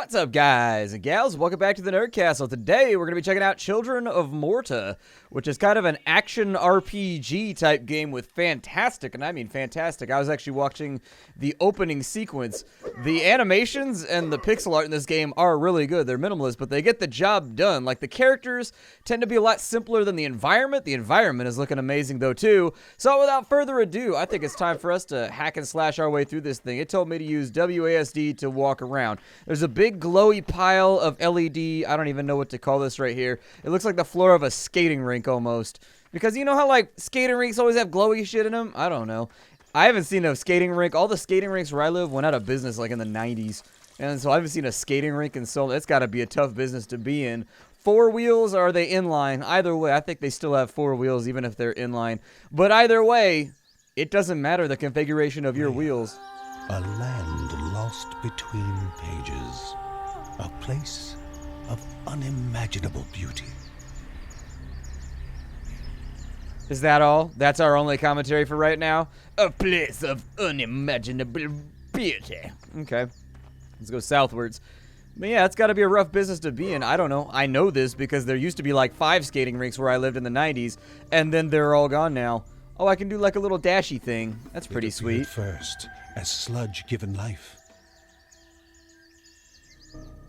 What's up, guys and gals? Welcome back to the Nerd Castle. Today, we're going to be checking out Children of Morta, which is kind of an action RPG type game with fantastic, and I mean fantastic. I was actually watching the opening sequence. The animations and the pixel art in this game are really good. They're minimalist, but they get the job done. Like, the characters tend to be a lot simpler than the environment. The environment is looking amazing, though, too. So, without further ado, I think it's time for us to hack and slash our way through this thing. It told me to use WASD to walk around. There's a big glowy pile of LED. I don't even know what to call this right here. It looks like the floor of a skating rink almost. Because you know how, like, skating rinks always have glowy shit in them? I don't know. I haven't seen a skating rink. All the skating rinks where I live went out of business, like, in the 90s. And so I haven't seen a skating rink in so long. It's got to be a tough business to be in. Four wheels, or are they inline? Either way, I think they still have four wheels, even if they're inline. But either way, it doesn't matter the configuration of your wheels. A land lost between pages. A place of unimaginable beauty. Is that all? That's our only commentary for right now? A place of unimaginable beauty. Okay. Let's go southwards. But yeah, it's got to be a rough business to be in. I don't know. I know this because there used to be like 5 skating rinks where I lived in the 90s, and then they're all gone now. Oh, I can do like a little dashy thing. That's pretty sweet. First, as sludge given life.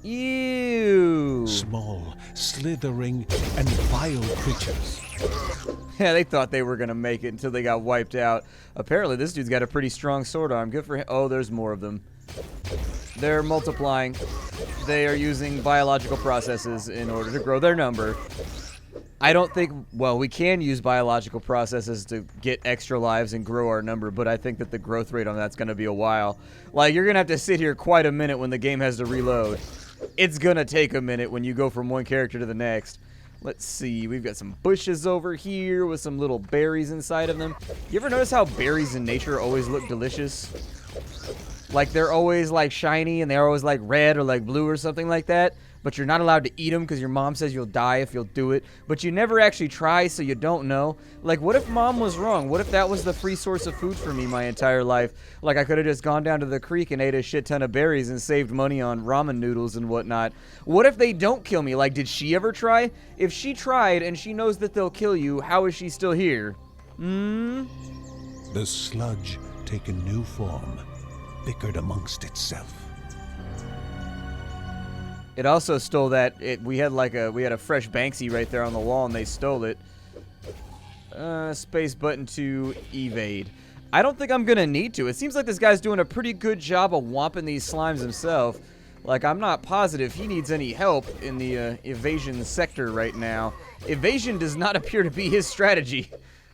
Ew. Small, slithering, and vile creatures. Yeah, they thought they were going to make it until they got wiped out. Apparently, this dude's got a pretty strong sword arm. Good for him. Oh, there's more of them. They're multiplying. They are using biological processes in order to grow their number. I don't think, well, we can use biological processes to get extra lives and grow our number, but I think that the growth rate on that's going to be a while. Like, you're going to have to sit here quite a minute when the game has to reload. It's going to take a minute when you go from one character to the next. Let's see, we've got some bushes over here with some little berries inside of them. You ever notice how berries in nature always look delicious? Like, they're always, like, shiny, and they're always, like, red or, like, blue or something like that. But you're not allowed to eat them because your mom says you'll die if you'll do it. But you never actually try, so you don't know. Like, what if mom was wrong? What if that was the free source of food for me my entire life? Like, I could have just gone down to the creek and ate a shit ton of berries and saved money on ramen noodles and whatnot. What if they don't kill me? Like, did she ever try? If she tried and she knows that they'll kill you, how is she still here? The sludge taken new form, bickered amongst itself. It also stole that. We had a fresh Banksy right there on the wall, and they stole it. Space button to evade. I don't think I'm gonna need to. It seems like this guy's doing a pretty good job of whomping these slimes himself. Like, I'm not positive he needs any help in the evasion sector right now. Evasion does not appear to be his strategy.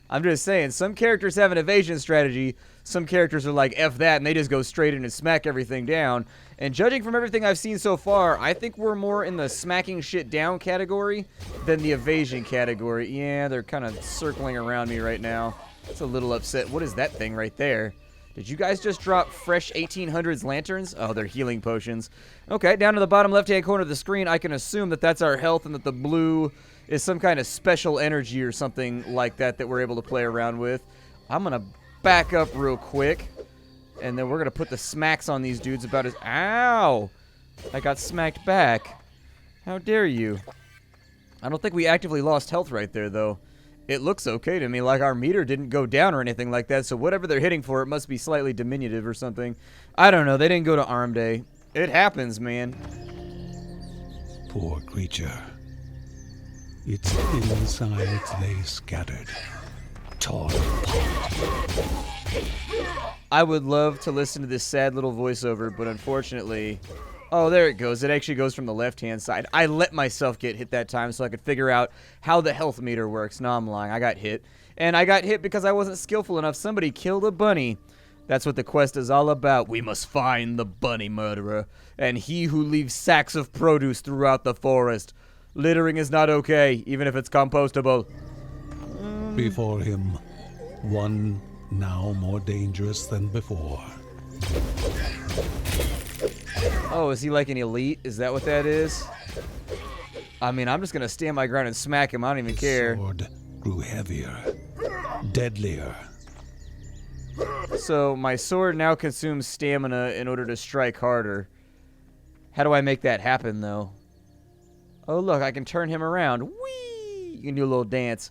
I'm just saying, some characters have an evasion strategy. Some characters are like, F that, and they just go straight in and smack everything down. And judging from everything I've seen so far, I think we're more in the smacking shit down category than the evasion category. Yeah, they're kind of circling around me right now. It's a little upset. What is that thing right there? Did you guys just drop fresh 1800s lanterns? Oh, they're healing potions. Okay, down to the bottom left-hand corner of the screen, I can assume that that's our health and that the blue is some kind of special energy or something like that that we're able to play around with. I'm going to back up real quick, and then we're going to put the smacks on these dudes about as... Ow! I got smacked back. How dare you? I don't think we actively lost health right there, though. It looks okay to me, like our meter didn't go down or anything like that, so whatever they're hitting for, it must be slightly diminutive or something. I don't know, they didn't go to arm day. It happens, man. Poor creature. Its insides lay scattered, torn apart. I would love to listen to this sad little voiceover, but unfortunately... Oh, there it goes. It actually goes from the left-hand side. I let myself get hit that time so I could figure out how the health meter works. No, I'm lying. I got hit. And I got hit because I wasn't skillful enough. Somebody killed a bunny. That's what the quest is all about. We must find the bunny murderer. And he who leaves sacks of produce throughout the forest. Littering is not okay, even if it's compostable. Before him, one now more dangerous than before. Oh, is he like an elite? Is that what that is? I mean, I'm just going to stand my ground and smack him. I don't even care. The sword grew heavier, deadlier. So my sword now consumes stamina in order to strike harder. How do I make that happen, though? Oh, look, I can turn him around. Whee! You can do a little dance.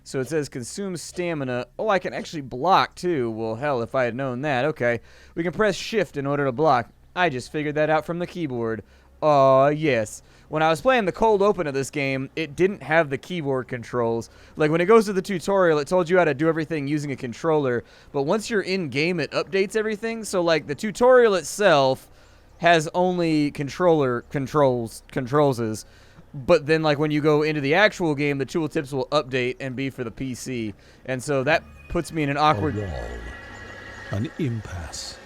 So it says consume stamina. Oh, I can actually block, too. Well, hell, if I had known that. Okay. We can press shift in order to block. I just figured that out from the keyboard. Yes. When I was playing the cold open of this game, it didn't have the keyboard controls. Like, when it goes to the tutorial, it told you how to do everything using a controller. But once you're in-game, it updates everything. So, like, the tutorial itself has only controls. But then, like, when you go into the actual game, the tooltips will update and be for the PC. And so that puts me in an awkward... A wall. An impasse.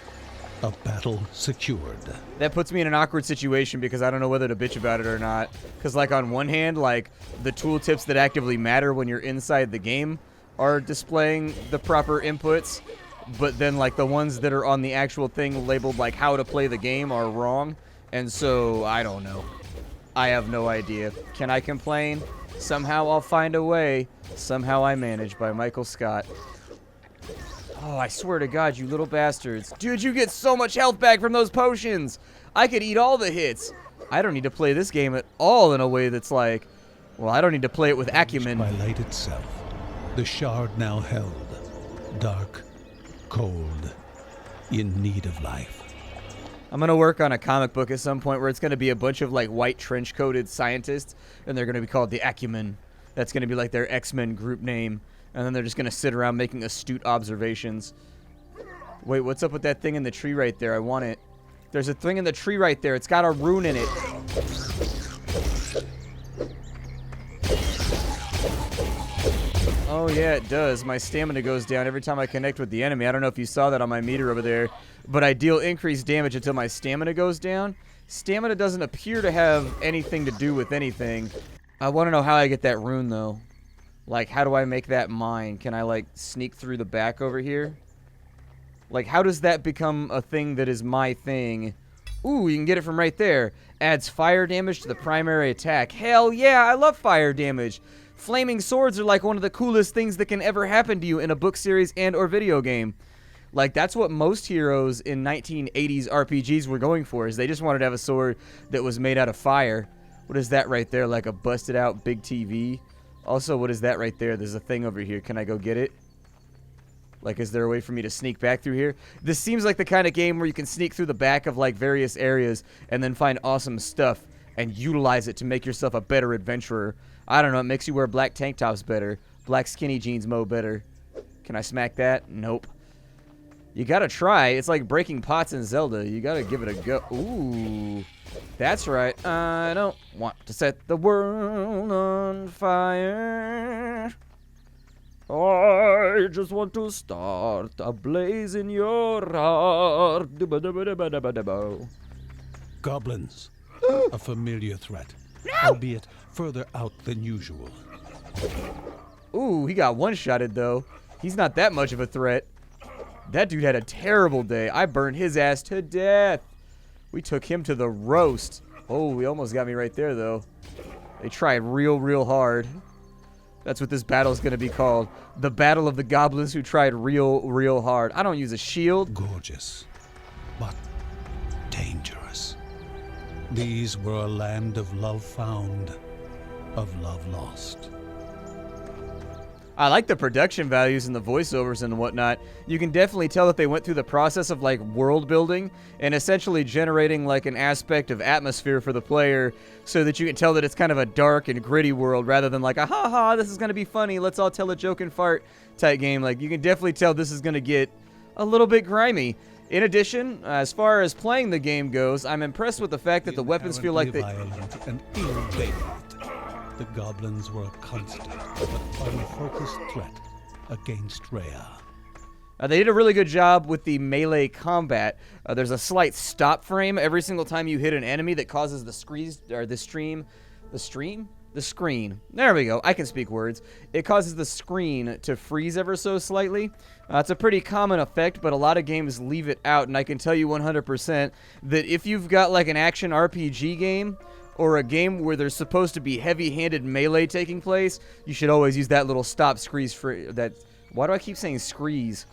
A battle secured. That puts me in an awkward situation because I don't know whether to bitch about it or not. Because, like, on one hand, like, the tooltips that actively matter when you're inside the game are displaying the proper inputs. But then, like, the ones that are on the actual thing labeled, like, how to play the game are wrong. And so, I don't know. I have no idea. Can I complain? Somehow I'll find a way. Somehow I manage, by Michael Scott. Oh, I swear to God, you little bastards. Dude, you get so much health back from those potions. I could eat all the hits. I don't need to play this game at all in a way that's like... Well, I don't need to play it with acumen. By light itself, the shard now held. Dark, cold, in need of life. I'm going to work on a comic book at some point where it's going to be a bunch of, like, white trench-coated scientists, and they're going to be called the Acumen. That's going to be, like, their X-Men group name. And then they're just going to sit around making astute observations. Wait, what's up with that thing in the tree right there? I want it. There's a thing in the tree right there. It's got a rune in it. Oh, yeah, it does. My stamina goes down every time I connect with the enemy. I don't know if you saw that on my meter over there. But I deal increased damage until my stamina goes down. Stamina doesn't appear to have anything to do with anything. I want to know how I get that rune, though. Like, how do I make that mine? Can I, like, sneak through the back over here? Like, how does that become a thing that is my thing? Ooh, you can get it from right there. Adds fire damage to the primary attack. Hell yeah, I love fire damage. Flaming swords are like one of the coolest things that can ever happen to you in a book series and or video game. Like, that's what most heroes in 1980s RPGs were going for, is they just wanted to have a sword that was made out of fire. What is that right there? Like a busted out big TV? Also, what is that right there? There's a thing over here. Can I go get it? Like, is there a way for me to sneak back through here? This seems like the kind of game where you can sneak through the back of, like, various areas and then find awesome stuff and utilize it to make yourself a better adventurer. I don't know. It makes you wear black tank tops better. Black skinny jeans mow better. Can I smack that? Nope. You gotta try. It's like breaking pots in Zelda. You gotta give it a go. Ooh. That's right. I don't want to set the world on fire. I just want to start a blaze in your heart. Goblins. A familiar threat, albeit further out than usual. Ooh, he got one-shotted, though. He's not that much of a threat. That dude had a terrible day. I burned his ass to death. We took him to the roast. Oh, he almost got me right there, though. They tried real hard. That's what this battle is going to be called. The Battle of the Goblins who tried real hard. I don't use a shield. Gorgeous, but dangerous. These were a land of love found, of love lost. I like the production values and the voiceovers and whatnot. You can definitely tell that they went through the process of, like, world building and essentially generating, like, an aspect of atmosphere for the player so that you can tell that it's kind of a dark and gritty world rather than like a ha-ha, this is going to be funny, let's all tell a joke and fart type game. Like, you can definitely tell this is going to get a little bit grimy. In addition, as far as playing the game goes, I'm impressed with the fact that the weapons feel like they... Violent and ill-bathed. The goblins were a constant but unfocused threat against Rhea. They did a really good job with the melee combat. There's a slight stop frame every single time you hit an enemy that causes the screen. There we go. I can speak words. It causes the screen to freeze ever so slightly. It's a pretty common effect, but a lot of games leave it out, and I can tell you 100% that if you've got like an action RPG game or a game where there's supposed to be heavy-handed melee taking place, you should always use that little stop screeze for that. Why do I keep saying screeze?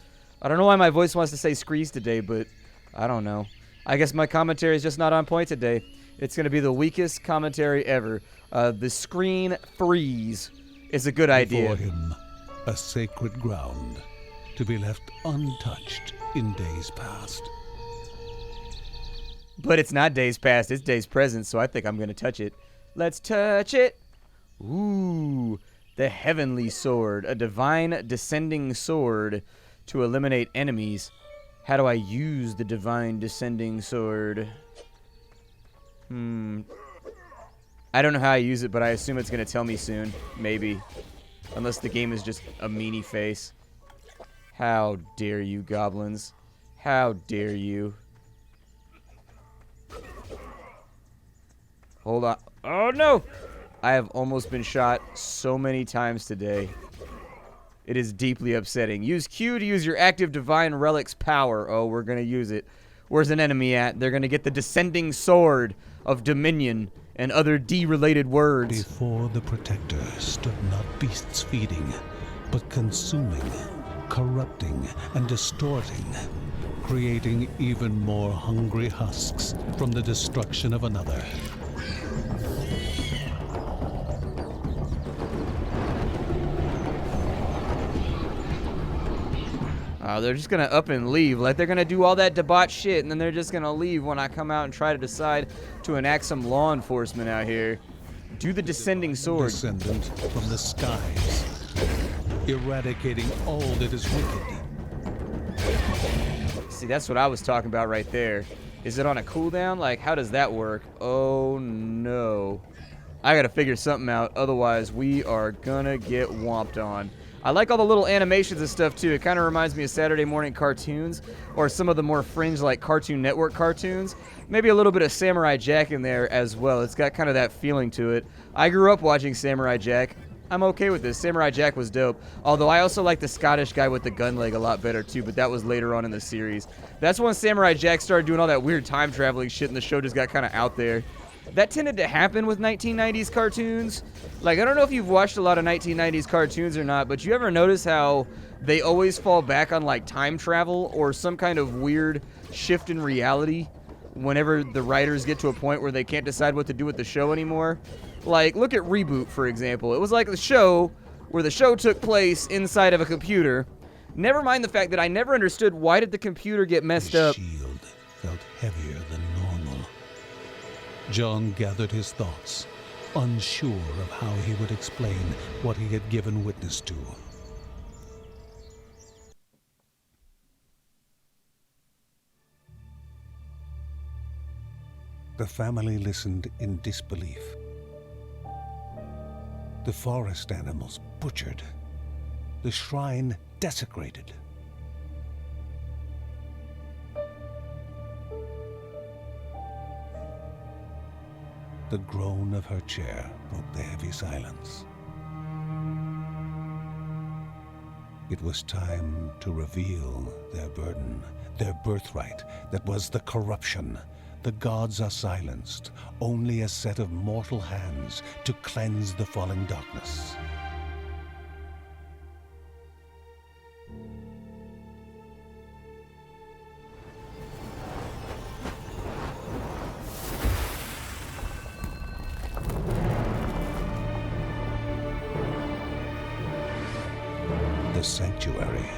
I don't know why my voice wants to say screeze today, but I don't know. I guess my commentary is just not on point today. It's going to be the weakest commentary ever. The screen freeze is a good idea. Before him, a sacred ground to be left untouched in days past. But it's not days past, it's days present, so I think I'm going to touch it. Let's touch it. Ooh, the heavenly sword, a divine descending sword to eliminate enemies. How do I use the divine descending sword? I don't know how I use it, but I assume it's going to tell me soon. Maybe. Unless the game is just a meanie face. How dare you, goblins. How dare you. Hold on. Oh, no! I have almost been shot so many times today. It is deeply upsetting. Use Q to use your active divine relic's power. Oh, we're going to use it. Where's an enemy at? They're going to get the descending sword of dominion and other D-related words. Before the Protector stood not beasts feeding, but consuming, corrupting, and distorting, creating even more hungry husks from the destruction of another. They're just going to up and leave. Like, they're going to do all that debauch shit, and then they're just going to leave when I come out and try to decide to enact some law enforcement out here. Do the descending sword. Descendant from the skies, eradicating all that is wicked. See, that's what I was talking about right there. Is it on a cooldown? Like, how does that work? Oh, no. I got to figure something out. Otherwise, we are going to get whomped on. I like all the little animations and stuff, too. It kind of reminds me of Saturday morning cartoons or some of the more fringe, like, Cartoon Network cartoons. Maybe a little bit of Samurai Jack in there as well. It's got kind of that feeling to it. I grew up watching Samurai Jack. I'm okay with this. Samurai Jack was dope. Although I also like the Scottish guy with the gun leg a lot better, too, but that was later on in the series. That's when Samurai Jack started doing all that weird time-traveling shit, and the show just got kind of out there. That tended to happen with 1990s cartoons. Like, I don't know if you've watched a lot of 1990s cartoons or not, but you ever notice how they always fall back on, like, time travel or some kind of weird shift in reality whenever the writers get to a point where they can't decide what to do with the show anymore? Like, look at Reboot, for example. It was like the show where the show took place inside of a computer. Never mind the fact that I never understood why did the computer get messed up. The shield felt heavier than normal. John gathered his thoughts, unsure of how he would explain what he had given witness to. The family listened in disbelief. The forest animals butchered. The shrine desecrated. The groan of her chair broke the heavy silence. It was time to reveal their burden, their birthright that was the corruption. The gods are silenced, only a set of mortal hands to cleanse the falling darkness. The sanctuary,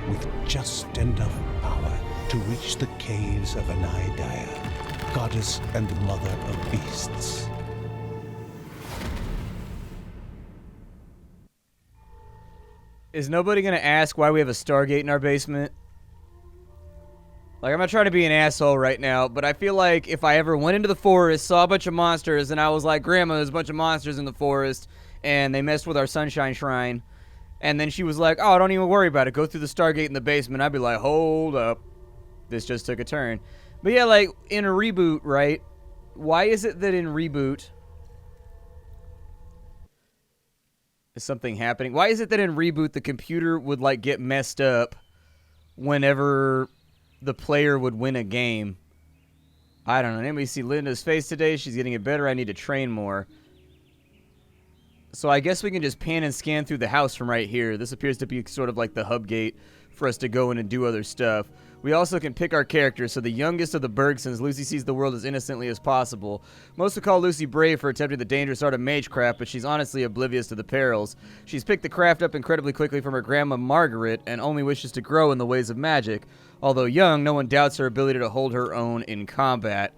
with just enough power to reach the caves of Anaidaya, goddess and mother of beasts. Is nobody going to ask why we have a Stargate in our basement? Like, I'm not trying to be an asshole right now, but I feel like if I ever went into the forest, saw a bunch of monsters, and I was like, Grandma, there's a bunch of monsters in the forest, and they messed with our Sunshine Shrine, and then she was like, oh, don't even worry about it, go through the Stargate in the basement, I'd be like, hold up, this just took a turn. But yeah, like, in a Reboot, right, why is it that in Reboot is something happening? Why is it that in Reboot the computer would, like, get messed up whenever the player would win a game? I don't know. Anybody see Linda's face today? She's getting it better. I need to train more. So I guess we can just pan and scan through the house from right here. This appears to be sort of like the hub gate for us to go in and do other stuff. We also can pick our characters, so the youngest of the Bergsons, Lucy sees the world as innocently as possible. Most would call Lucy brave for attempting the dangerous art of magecraft, but she's honestly oblivious to the perils. She's picked the craft up incredibly quickly from her grandma Margaret, and only wishes to grow in the ways of magic. Although young, no one doubts her ability to hold her own in combat.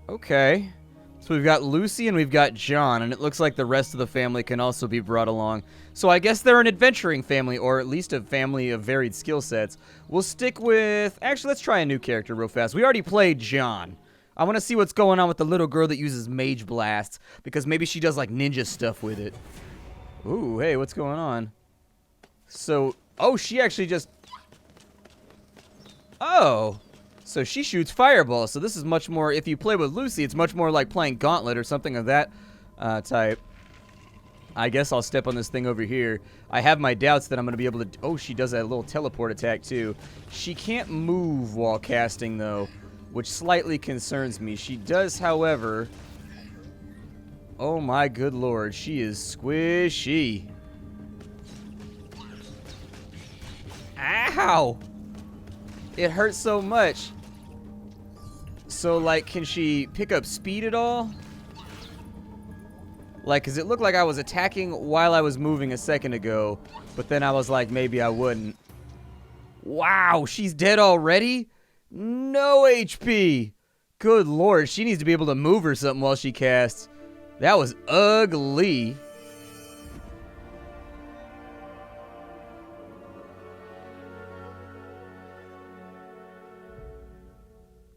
Okay. So we've got Lucy and we've got John, and it looks like the rest of the family can also be brought along. So I guess they're an adventuring family, or at least a family of varied skill sets. We'll stick with... Actually, let's try a new character real fast. We already played John. I want to see what's going on with the little girl that uses Mage Blasts, because maybe she does, like, ninja stuff with it. Ooh, hey, what's going on? So... Oh, she actually just... Oh... So she shoots fireballs, so this is much more, if you play with Lucy, it's much more like playing Gauntlet or something of that type. I guess I'll step on this thing over here. I have my doubts that I'm going to be able to... Oh, she does that little teleport attack too. She can't move while casting though, which slightly concerns me. She does, however... Oh my good lord, she is squishy. Ow! It hurts so much. So, like, can she pick up speed at all? Like, because it looked like I was attacking while I was moving a second ago, but then I was like, maybe I wouldn't. Wow, she's dead already? No HP. Good lord, she needs to be able to move or something while she casts. That was ugly.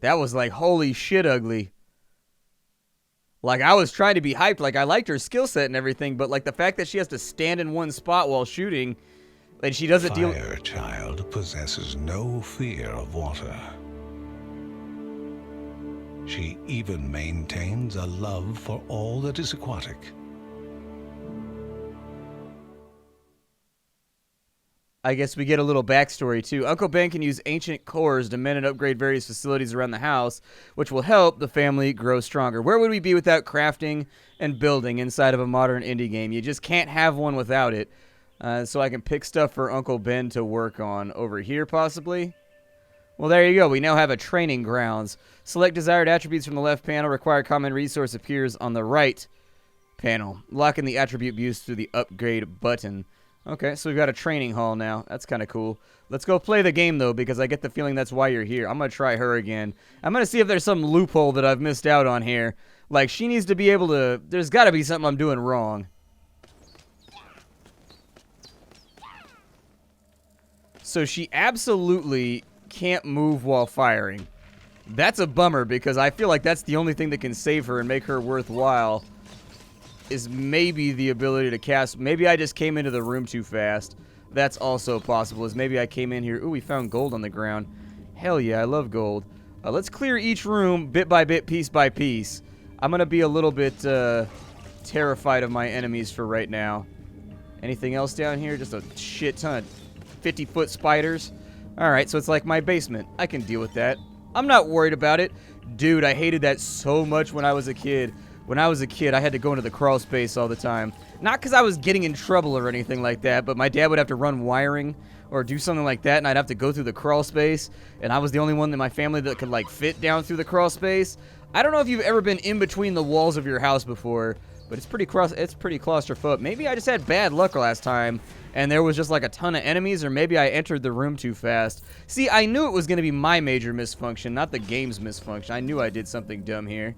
That was like, holy shit, ugly. Like, I was trying to be hyped. Like, I liked her skill set and everything, but, like, the fact that she has to stand in one spot while shooting, and she doesn't deal... Fire child possesses no fear of water. She even maintains a love for all that is aquatic. I guess we get a little backstory, too. Uncle Ben can use ancient cores to mend and upgrade various facilities around the house, which will help the family grow stronger. Where would we be without crafting and building inside of a modern indie game? You just can't have one without it. So I can pick stuff for Uncle Ben to work on over here, possibly. Well, there you go. We now have a training grounds. Select desired attributes from the left panel. Required common resource appears on the right panel. Locking the attribute views through the upgrade button. Okay, so we've got a training hall now. That's kind of cool. Let's go play the game, though, because I get the feeling that's why you're here. I'm going to try her again. I'm going to see if there's some loophole that I've missed out on here. Like, she needs to be able to... There's got to be something I'm doing wrong. So she absolutely can't move while firing. That's a bummer, because I feel like that's the only thing that can save her and make her worthwhile. Is maybe the ability to cast. Maybe I just came into the room too fast. That's also possible. Is maybe I came in here. Ooh, we found gold on the ground. Hell yeah, I love gold. Let's clear each room bit by bit, piece by piece. I'm going to be a little bit terrified of my enemies for right now. Anything else down here? Just a shit ton of 50-foot spiders. Alright, so it's like my basement. I can deal with that. I'm not worried about it. Dude, I hated that so much when I was a kid. When I was a kid, I had to go into the crawl space all the time. Not because I was getting in trouble or anything like that, but my dad would have to run wiring or do something like that, and I'd have to go through the crawl space, and I was the only one in my family that could, like, fit down through the crawl space. I don't know if you've ever been in between the walls of your house before, but it's pretty claustrophobic. Maybe I just had bad luck last time, and there was just, like, a ton of enemies, or maybe I entered the room too fast. See, I knew it was going to be my major misfunction, not the game's misfunction. I knew I did something dumb here.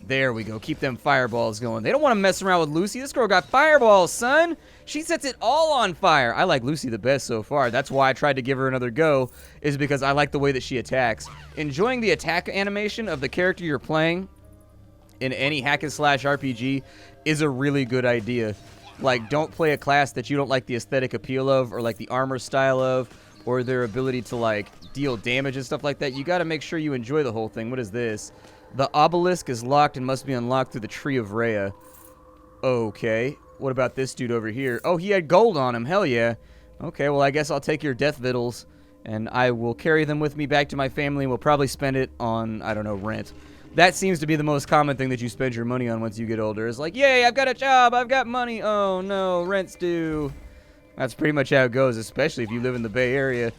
There we go. Keep them fireballs going. They don't want to mess around with Lucy. This girl got fireballs, son. She sets it all on fire. I like Lucy the best so far. That's why I tried to give her another go, is because I like the way that she attacks. Enjoying the attack animation of the character you're playing in any hack-and-slash RPG is a really good idea. Like, don't play a class that you don't like the aesthetic appeal of, or like the armor style of, or their ability to, like, deal damage and stuff like that. You got to make sure you enjoy the whole thing. What is this? The obelisk is locked and must be unlocked through the Tree of Rhea. Okay. What about this dude over here? Oh, he had gold on him. Hell yeah. Okay, well, I guess I'll take your death victuals, and I will carry them with me back to my family, and we'll probably spend it on, I don't know, rent. That seems to be the most common thing that you spend your money on once you get older. It's like, yay, I've got a job, I've got money. Oh, no, rent's due. That's pretty much how it goes, especially if you live in the Bay Area.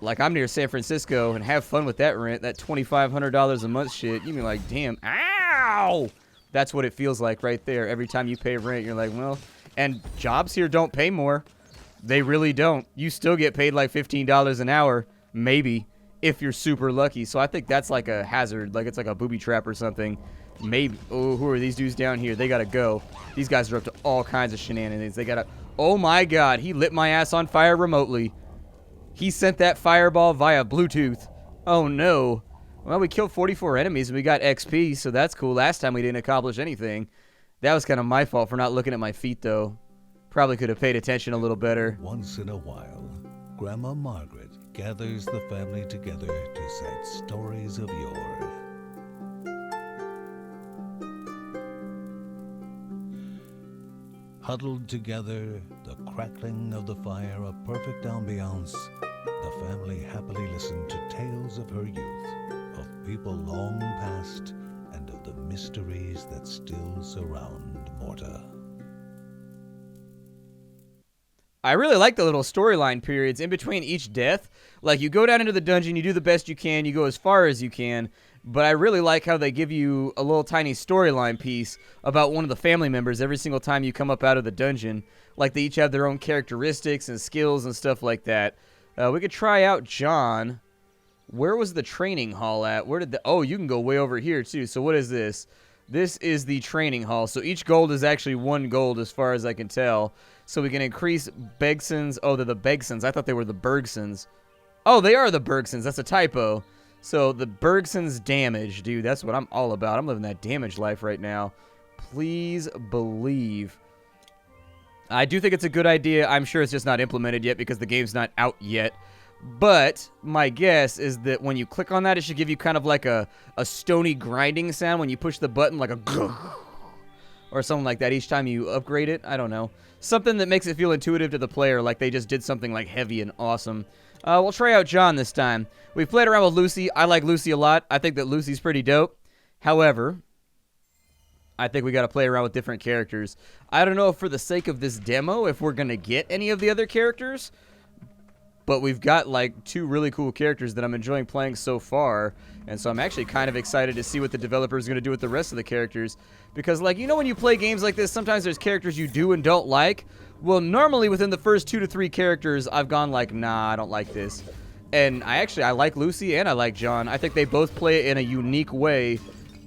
Like, I'm near San Francisco, and have fun with that rent, that $2,500 a month shit. You be like, damn, ow! That's what it feels like right there. Every time you pay rent, you're like, well, and jobs here don't pay more. They really don't. You still get paid like $15 an hour, maybe, if you're super lucky. So I think that's like a hazard, like it's like a booby trap or something. Maybe. Oh, who are these dudes down here? They gotta go. These guys are up to all kinds of shenanigans. They gotta... Oh my god, he lit my ass on fire remotely. He sent that fireball via Bluetooth. Oh no. Well, we killed 44 enemies and we got XP, so that's cool. Last time we didn't accomplish anything. That was kind of my fault for not looking at my feet, though. Probably could have paid attention a little better. Once in a while, Grandma Margaret gathers the family together to set stories of yore. Huddled together, the crackling of the fire a perfect ambiance, the family happily listened to tales of her youth, of people long past, and of the mysteries that still surround Morta. I really like the little storyline periods in between each death. Like, you go down into the dungeon, you do the best you can, you go as far as you can, but I really like how they give you a little tiny storyline piece about one of the family members every single time you come up out of the dungeon. Like, they each have their own characteristics and skills and stuff like that. We could try out John. Where was the training hall at? Where did the... Oh, you can go way over here, too. So what is this? This is the training hall. So each gold is actually 1 gold as far as I can tell. So we can increase Begsons. Oh, they're the Begsons. I thought they were the Bergsons. Oh, they are the Bergsons. That's a typo. So the Bergsons damage, dude. That's what I'm all about. I'm living that damage life right now. Please believe. I do think it's a good idea. I'm sure it's just not implemented yet because the game's not out yet. But my guess is that when you click on that, it should give you kind of like a stony grinding sound when you push the button, like a or something like that each time you upgrade it. I don't know. Something that makes it feel intuitive to the player, like they just did something like heavy and awesome. We'll try out John this time. We've played around with Lucy. I like Lucy a lot. I think that Lucy's pretty dope. However, I think we got to play around with different characters. I don't know if for the sake of this demo, if we're going to get any of the other characters, but we've got like 2 really cool characters that I'm enjoying playing so far, and so I'm actually kind of excited to see what the developer is going to do with the rest of the characters, because like, you know, when you play games like this, sometimes there's characters you do and don't like. Well, normally within the first 2 to 3 characters, I've gone like, nah, I don't like this. And I like Lucy and I like John. I think they both play it in a unique way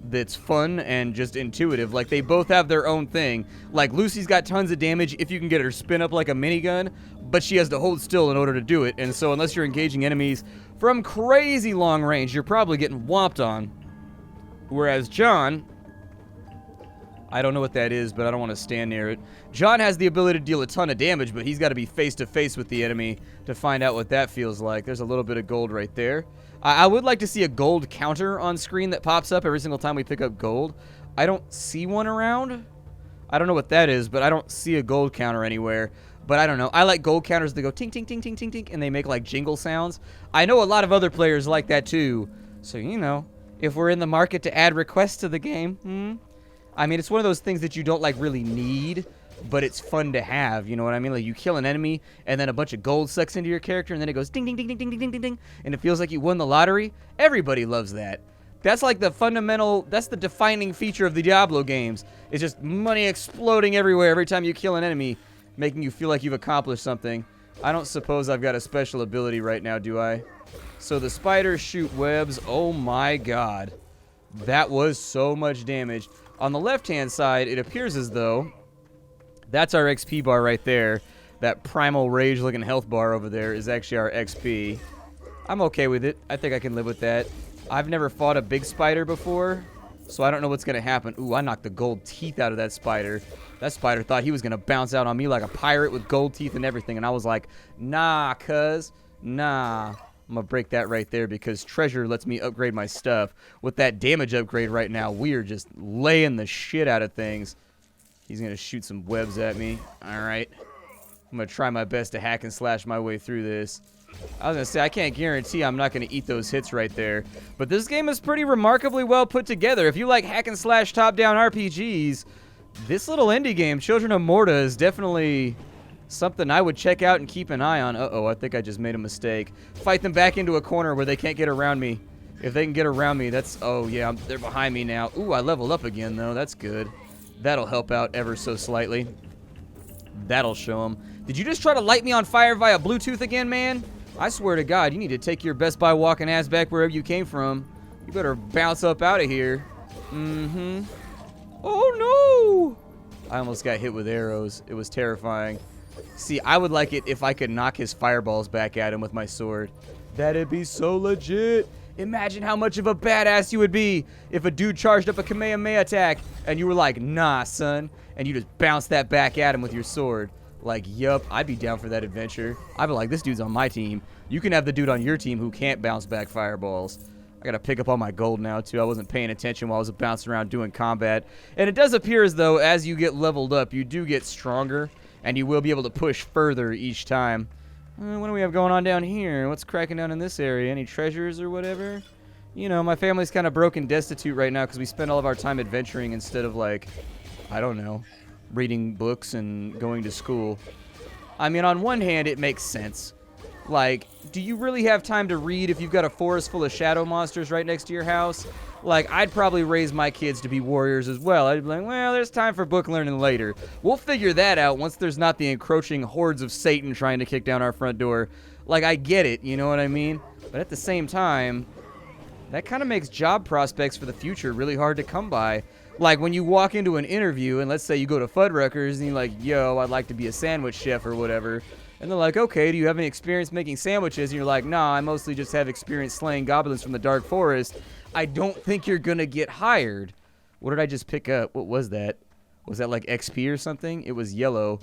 that's fun and just intuitive. Like, they both have their own thing. Like, Lucy's got tons of damage if you can get her to spin up like a minigun, but she has to hold still in order to do it. And so unless you're engaging enemies from crazy long range, you're probably getting whopped on. Whereas John, I don't know what that is, but I don't want to stand near it. John has the ability to deal a ton of damage, but he's got to be face-to-face with the enemy to find out what that feels like. There's a little bit of gold right there. I would like to see a gold counter on screen that pops up every single time we pick up gold. I don't see one around. I don't know what that is, but I don't see a gold counter anywhere. But I don't know. I like gold counters that go ting, ting, ting, ting, ting, ting, and they make like jingle sounds. I know a lot of other players like that too. So, you know, if we're in the market to add requests to the game, I mean, it's one of those things that you don't like really need, but it's fun to have, you know what I mean? Like, you kill an enemy, and then a bunch of gold sucks into your character, and then it goes ding, ding, ding, ding, ding, ding, ding, ding, and it feels like you won the lottery. Everybody loves that. That's like the fundamental, that's the defining feature of the Diablo games. It's just money exploding everywhere every time you kill an enemy, making you feel like you've accomplished something. I don't suppose I've got a special ability right now, do I? So the spiders shoot webs. Oh my god. That was so much damage. On the left-hand side, it appears as though that's our XP bar right there. That primal rage-looking health bar over there is actually our XP. I'm okay with it. I think I can live with that. I've never fought a big spider before, so I don't know what's going to happen. Ooh, I knocked the gold teeth out of that spider. That spider thought he was going to bounce out on me like a pirate with gold teeth and everything, and I was like, nah, cuz, nah. I'm going to break that right there because treasure lets me upgrade my stuff. With that damage upgrade right now, we are just laying the shit out of things. He's going to shoot some webs at me. All right. I'm going to try my best to hack and slash my way through this. I was going to say, I can't guarantee I'm not going to eat those hits right there. But this game is pretty remarkably well put together. If you like hack and slash top-down RPGs, this little indie game, Children of Morta, is definitely Something I would check out and keep an eye on. Uh-oh, I think I just made a mistake. Fight them back into a corner where they can't get around me. If they can get around me, that's... Oh, yeah, they're behind me now. Ooh, I leveled up again, though. That's good. That'll help out ever so slightly. That'll show them. Did you just try to light me on fire via Bluetooth again, man? I swear to God, you need to take your Best Buy walking ass back wherever you came from. You better bounce up out of here. Mm-hmm. Oh, no! I almost got hit with arrows. It was terrifying. See, I would like it if I could knock his fireballs back at him with my sword. That'd be so legit. Imagine how much of a badass you would be if a dude charged up a Kamehameha attack and you were like, nah, son, and you just bounced that back at him with your sword. Like, yup, I'd be down for that adventure. I'd be like, this dude's on my team. You can have the dude on your team who can't bounce back fireballs. I gotta pick up all my gold now, too. I wasn't paying attention while I was bouncing around doing combat. And it does appear as though as you get leveled up, you do get stronger, and you will be able to push further each time. What do we have going on down here? What's cracking down in this area? Any treasures or whatever? You know, my family's kind of broke and destitute right now because we spend all of our time adventuring instead of, like, I don't know, reading books and going to school. I mean, on one hand, it makes sense. Like, do you really have time to read if you've got a forest full of shadow monsters right next to your house? Like, I'd probably raise my kids to be warriors as well. I'd be like, well, there's time for book learning later. We'll figure that out once there's not the encroaching hordes of Satan trying to kick down our front door. Like, I get it, you know what I mean? But at the same time, that kind of makes job prospects for the future really hard to come by. Like, when you walk into an interview, and let's say you go to Fuddruckers, and you're like, yo, I'd like to be a sandwich chef or whatever. And they're like, okay, do you have any experience making sandwiches? And you're like, nah, I mostly just have experience slaying goblins from the Dark Forest. I don't think you're going to get hired. What did I just pick up? What was that? Was that like XP or something? It was yellow.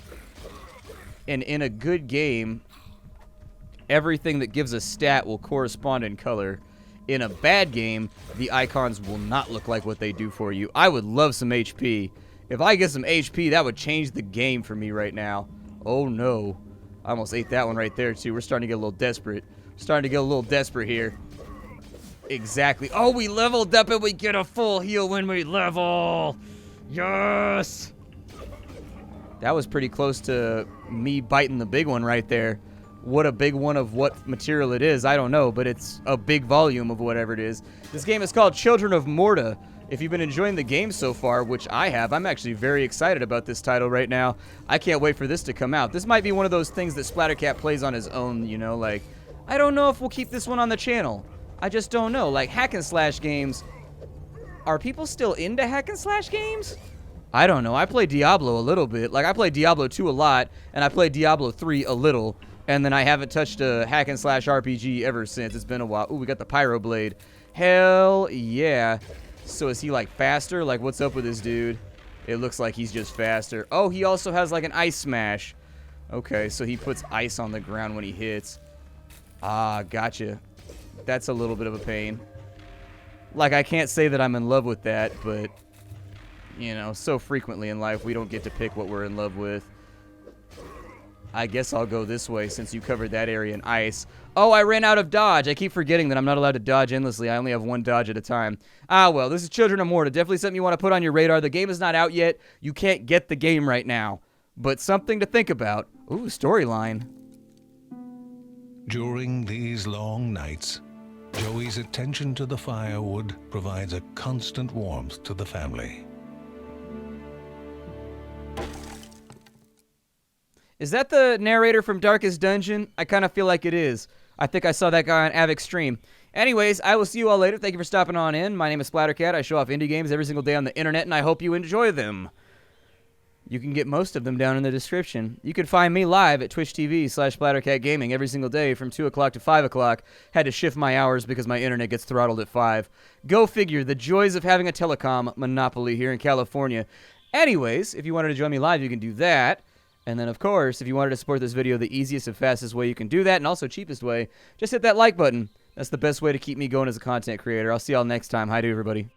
And in a good game, everything that gives a stat will correspond in color. In a bad game, the icons will not look like what they do for you. I would love some HP. If I get some HP, that would change the game for me right now. Oh, no. I almost ate that one right there, too. We're starting to get a little desperate. Here. Exactly. Oh, we leveled up and we get a full heal when we level. Yes. That was pretty close to me biting the big one right there. What a big one of what material it is, I don't know, but it's a big volume of whatever it is. This game is called Children of Morta. If you've been enjoying the game so far, which I have, I'm actually very excited about this title right now. I can't wait for this to come out. This might be one of those things that Splattercat plays on his own, you know, like, I don't know if we'll keep this one on the channel. I just don't know. Like, hack and slash games, are people still into hack and slash games? I don't know. I play Diablo a little bit. Like, I play Diablo 2 a lot, and I play Diablo 3 a little, and then I haven't touched a hack and slash RPG ever since. It's been a while. Ooh, we got the Pyro Blade. Hell yeah. So is he, like, faster? Like, what's up with this dude? It looks like he's just faster. Oh, he also has, like, an ice smash. Okay, so he puts ice on the ground when he hits. Ah, gotcha. That's a little bit of a pain. Like, I can't say that I'm in love with that, but, you know, so frequently in life we don't get to pick what we're in love with. I guess I'll go this way since you covered that area in ice. Oh, I ran out of dodge. I keep forgetting that I'm not allowed to dodge endlessly. I only have one dodge at a time. Ah, well, this is Children of Morta. Definitely something you want to put on your radar. The game is not out yet. You can't get the game right now. But something to think about. Ooh, storyline. During these long nights, Joey's attention to the firewood provides a constant warmth to the family. Is that the narrator from Darkest Dungeon? I kind of feel like it is. I think I saw that guy on Avix Stream. Anyways, I will see you all later. Thank you for stopping on in. My name is Splattercat. I show off indie games every single day on the internet, and I hope you enjoy them. You can get most of them down in the description. You can find me live at Twitch TV/SplatterCatGaming every single day from 2 o'clock to 5 o'clock. Had to shift my hours because my internet gets throttled at 5. Go figure, the joys of having a telecom monopoly here in California. Anyways, if you wanted to join me live, you can do that. And then, of course, if you wanted to support this video, the easiest and fastest way you can do that, and also cheapest way, just hit that like button. That's the best way to keep me going as a content creator. I'll see y'all next time. Hi to everybody.